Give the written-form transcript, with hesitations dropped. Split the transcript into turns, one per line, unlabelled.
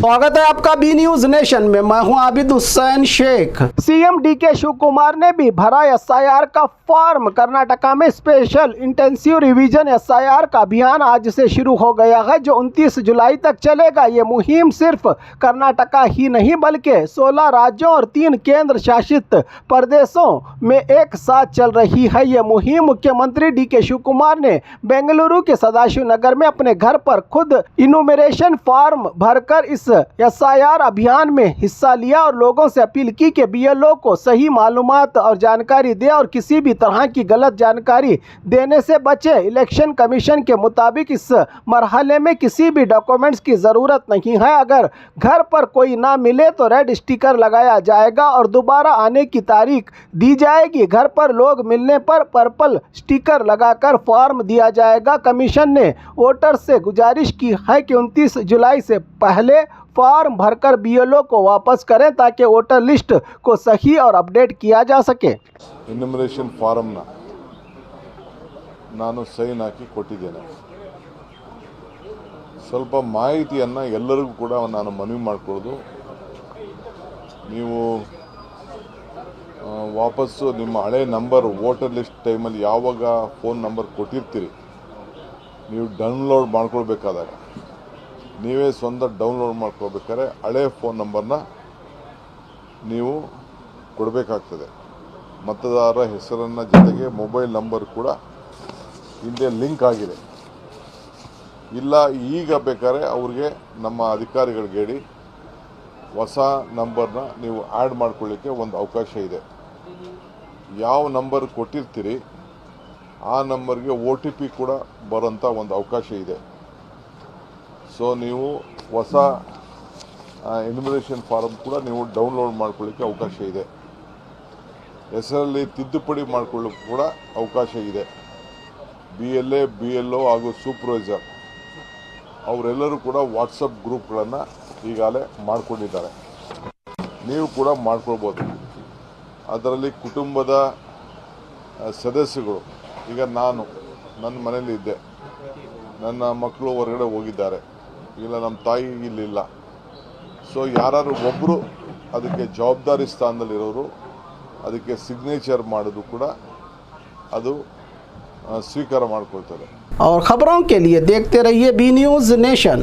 स्वागत है आपका बी न्यूज नेशन में। मैं हूं आबिद हुसैन शेख। सीएम डीके शिव कुमार ने भी भरा एसआईआर का फॉर्म। कर्नाटका में स्पेशल इंटेंसिव रिवीजन एसआईआर का अभियान आज से शुरू हो गया है, जो 29 जुलाई तक चलेगा। ये मुहिम सिर्फ कर्नाटका ही नहीं बल्कि 16 राज्यों और 3 केंद्र शासित प्रदेशों में एक साथ चल रही है। ये मुहिम मुख्यमंत्री डीके शिव कुमार ने बेंगलुरु के सदाशिव नगर में अपने घर पर खुद इनुमरेशन फॉर्म भरकर इस एसआईआर अभियान में हिस्सा लिया और लोगों से अपील की कि बीएलओ को सही मालूमात और जानकारी दे और किसी भी तरह की गलत जानकारी देने से बचे। इलेक्शन कमीशन के मुताबिक इस मरहले में किसी भी डॉक्यूमेंट्स की ज़रूरत नहीं है। अगर घर पर कोई ना मिले तो रेड स्टिकर लगाया जाएगा और दोबारा आने की तारीख दी जाएगी। घर पर लोग मिलने पर पर्पल स्टिकर लगाकर फॉर्म दिया जाएगा। कमीशन ने वोटर से गुजारिश की है कि 29 जुलाई से पहले फॉर्म भरकर बीएलओ को वापस करें ताकि वोटर लिस्ट को सही और अपडेट किया जा सके।
इन्यूमरेशन ಫಾರಂ ನಾನು ಸೈನ್ ಹಾಕಿ ಕೊಟ್ಟಿದ್ದೇನೆ. ಸ್ವಲ್ಪ ಮಾಹಿತಿಯನ್ನು ಎಲ್ಲರಿಗೂ ಕೂಡ ನಾನು ಮನವಿ ಮಾಡಿಕೊಳ್ಳೋದು, ನೀವು ವಾಪಸ್ಸು ನಿಮ್ಮ ಹಳೆ ನಂಬರ್ ವೋಟರ್ ಲಿಸ್ಟ್ ಟೈಮಲ್ಲಿ ಯಾವಾಗ ಫೋನ್ ನಂಬರ್ ಕೊಟ್ಟಿರ್ತೀರಿ ನೀವು ಡೌನ್ಲೋಡ್ ಮಾಡ್ಕೊಳ್ಬೇಕಾದಾಗ ನೀವೇ ಸ್ವಂತ ಡೌನ್ಲೋಡ್ ಮಾಡ್ಕೊಳ್ಬೇಕಾದ್ರೆ ಹಳೆ ಫೋನ್ ನಂಬರ್ನ ನೀವು ಕೊಡಬೇಕಾಗ್ತದೆ. ಮತದಾರರ ಹೆಸರನ್ನ ಜೊತೆಗೆ ಮೊಬೈಲ್ ನಂಬರ್ ಕೂಡ ಹಿಂದೆ ಲಿಂಕ್ ಆಗಿದೆ. ಇಲ್ಲ ಈಗ ಬೇಕಾದ್ರೆ ಅವ್ರಿಗೆ ನಮ್ಮ ಅಧಿಕಾರಿಗಳಿಗೆ ಹೇಳಿ ಹೊಸ ನಂಬರ್ನ ನೀವು ಆ್ಯಡ್ ಮಾಡ್ಕೊಳ್ಳಿಕ್ಕೆ ಒಂದು ಅವಕಾಶ ಇದೆ. ಯಾವ ನಂಬರ್ ಕೊಟ್ಟಿರ್ತೀರಿ ಆ ನಂಬರ್ಗೆ OTP ಕೂಡ ಬರೋಂಥ ಒಂದು ಅವಕಾಶ ಇದೆ. ಸೊ ನೀವು ಹೊಸ ಎನ್ಯುಮರೇಷನ್ ಫಾರಂ ಕೂಡ ನೀವು ಡೌನ್ಲೋಡ್ ಮಾಡ್ಕೊಳ್ಳಿಕ್ಕೆ ಅವಕಾಶ ಇದೆ. ಹೆಸರಲ್ಲಿ ತಿದ್ದುಪಡಿ ಮಾಡಿಕೊಳ್ಳೋಕೆ ಕೂಡ ಅವಕಾಶ ಇದೆ. BLA BLO ಹಾಗೂ ಸೂಪರ್ವೈಸರ್ ಅವರೆಲ್ಲರೂ ಕೂಡ ವಾಟ್ಸಪ್ ಗ್ರೂಪ್ಗಳನ್ನು ಈಗಾಗಲೇ ಮಾಡಿಕೊಂಡಿದ್ದಾರೆ. ನೀವು ಕೂಡ ಮಾಡ್ಕೊಳ್ಬೋದು. ಅದರಲ್ಲಿ ಕುಟುಂಬದ ಸದಸ್ಯಗಳು, ಈಗ ನಾನು ನನ್ನ ಮನೇಲಿ ಇದ್ದೆ, ನನ್ನ ಮಕ್ಕಳು ಹೊರಗಡೆ ಹೋಗಿದ್ದಾರೆ, ಇಲ್ಲ ನಮ್ಮ ತಾಯಿ ಇಲ್ಲಿಲ್ಲ. ಸೊ ಯಾರು ಒಬ್ಬರು ಅದಕ್ಕೆ ಜವಾಬ್ದಾರಿ ಸ್ಥಾನದಲ್ಲಿರೋರು ಅದಕ್ಕೆ ಸಿಗ್ನೇಚರ್ ಮಾಡೋದು ಕೂಡ ಅದು स्वीकार ಮಾಡ್ಕೊಳ್ತಾರೆ.
और खबरों के लिए देखते रहिए बी न्यूज नेशन।